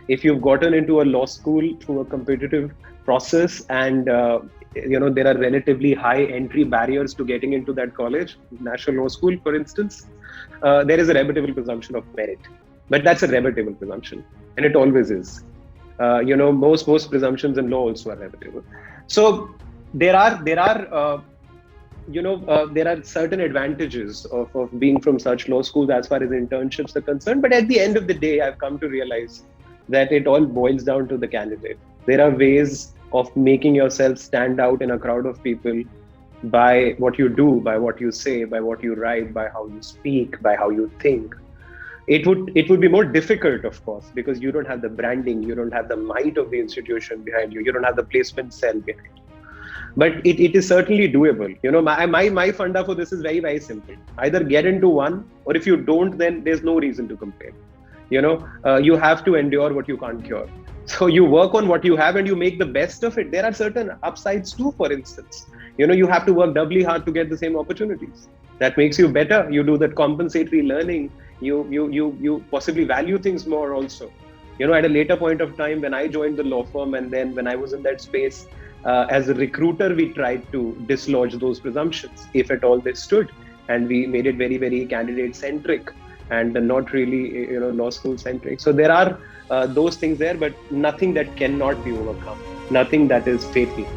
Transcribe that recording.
If you've gotten into a law school through a competitive process and there are relatively high entry barriers to getting into that college, National Law School, for instance, there is a rebuttable presumption of merit. But that's a rebuttable presumption, and it always is. Most presumptions in law also are rebuttable. So there are certain advantages of being from such law schools as far as internships are concerned. But at the end of the day, I've come to realize that it all boils down to the candidate. There are ways of making yourself stand out in a crowd of people by what you do, by what you say, by what you write, by how you speak, by how you think. It would be more difficult, of course, because you don't have the branding, you don't have the might of the institution behind you, you don't have the placement cell behind you. But it is certainly doable. My funda for this is very, very simple. Either get into one, or if you don't, then there's no reason to complain. You have to endure what you can't cure. So you work on what you have and you make the best of it. There are certain upsides too, for instance. You have to work doubly hard to get the same opportunities. That makes you better. You do that compensatory learning. You possibly value things more also. At a later point of time, when I joined the law firm, and then when I was in that space, as a recruiter, we tried to dislodge those presumptions, if at all they stood. And we made it very, very candidate-centric and not really, law school-centric. So there are those things there, but nothing that cannot be overcome, nothing that is fatal.